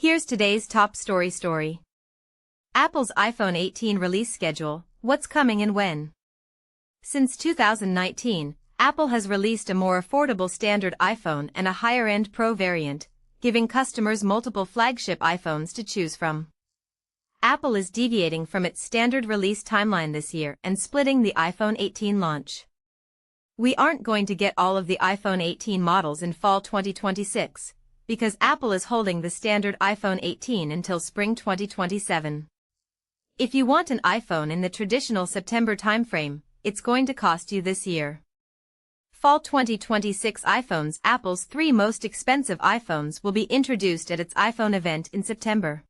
Here's today's top story. Apple's iPhone 18 release schedule, what's coming and when. Since 2019, Apple has released a more affordable standard iPhone and a higher-end Pro variant, giving customers multiple flagship iPhones to choose from. Apple is deviating from its standard release timeline this year and splitting the iPhone 18 launch. We aren't going to get all of the iPhone 18 models in fall 2026, because Apple is holding the standard iPhone 18 until spring 2027. If you want an iPhone in the traditional September timeframe, it's going to cost you this year. Fall 2026 iPhones. Apple's three most expensive iPhones will be introduced at its iPhone event in September.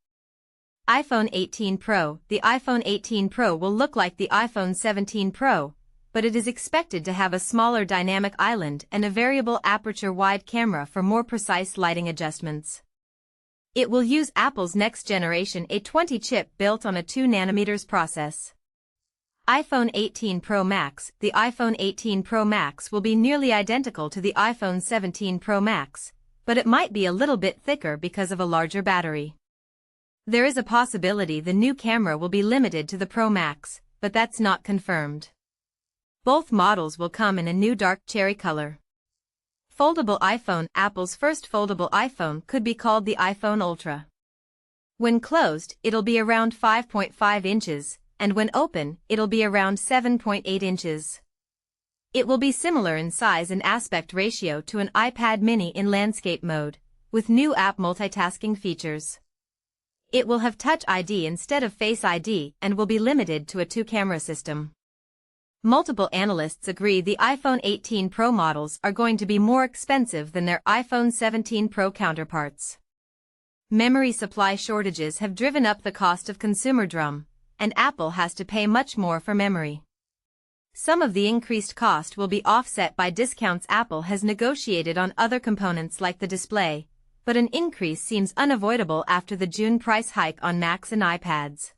iPhone 18 Pro. The iPhone 18 Pro will look like the iPhone 17 Pro, but it is expected to have a smaller dynamic island and a variable aperture wide camera for more precise lighting adjustments. It will use Apple's next-generation A20 chip built on a 2nm process. iPhone 18 Pro Max. The iPhone 18 Pro Max will be nearly identical to the iPhone 17 Pro Max, but it might be a little bit thicker because of a larger battery. There is a possibility the new camera will be limited to the Pro Max, but that's not confirmed. Both models will come in a new dark cherry color. Foldable iPhone. Apple's first foldable iPhone could be called the iPhone Ultra. When closed, it'll be around 5.5 inches, and when open, it'll be around 7.8 inches. It will be similar in size and aspect ratio to an iPad mini in landscape mode, with new app multitasking features. It will have Touch ID instead of Face ID and will be limited to a 2-camera system. Multiple analysts agree the iPhone 18 Pro models are going to be more expensive than their iPhone 17 Pro counterparts. Memory supply shortages have driven up the cost of consumer DRAM, and Apple has to pay much more for memory. Some of the increased cost will be offset by discounts Apple has negotiated on other components like the display, but an increase seems unavoidable after the June price hike on Macs and iPads.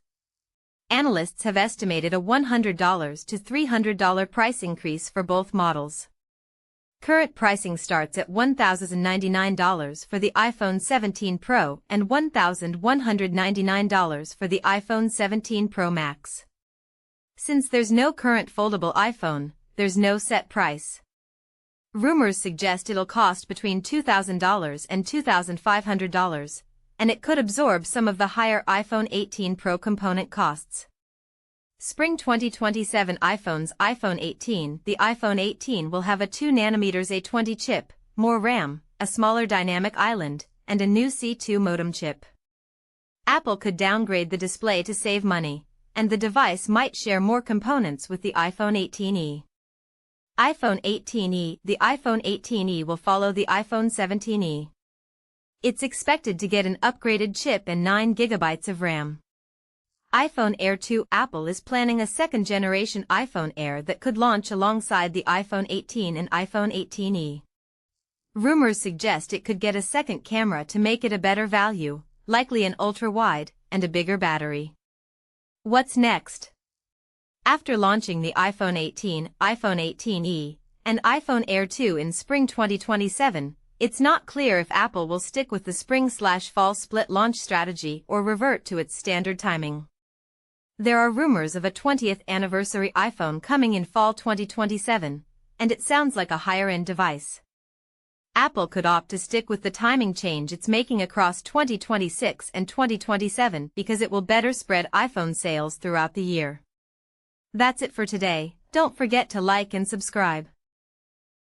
Analysts have estimated a $100 to $300 price increase for both models. Current pricing starts at $1,099 for the iPhone 17 Pro and $1,199 for the iPhone 17 Pro Max. Since there's no current foldable iPhone, there's no set price. Rumors suggest it'll cost between $2,000 and $2,500, and it could absorb some of the higher iPhone 18 Pro component costs. Spring 2027 iPhones. iPhone 18. The iPhone 18 will have a 2nm A20 chip, more RAM, a smaller dynamic island, and a new C2 modem chip. Apple could downgrade the display to save money, and the device might share more components with the iPhone 18e. iPhone 18e. The iPhone 18e will follow the iPhone 17e. It's expected to get an upgraded chip and 9 GB of RAM. iPhone Air 2. Apple is planning a second-generation iPhone Air that could launch alongside the iPhone 18 and iPhone 18e. Rumors suggest it could get a second camera to make it a better value, likely an ultra-wide, and a bigger battery. What's next? After launching the iPhone 18, iPhone 18e, and iPhone Air 2 in spring 2027, it's not clear if Apple will stick with the spring/fall split launch strategy or revert to its standard timing. There are rumors of a 20th anniversary iPhone coming in fall 2027, and it sounds like a higher-end device. Apple could opt to stick with the timing change it's making across 2026 and 2027 because it will better spread iPhone sales throughout the year. That's it for today. Don't forget to like and subscribe.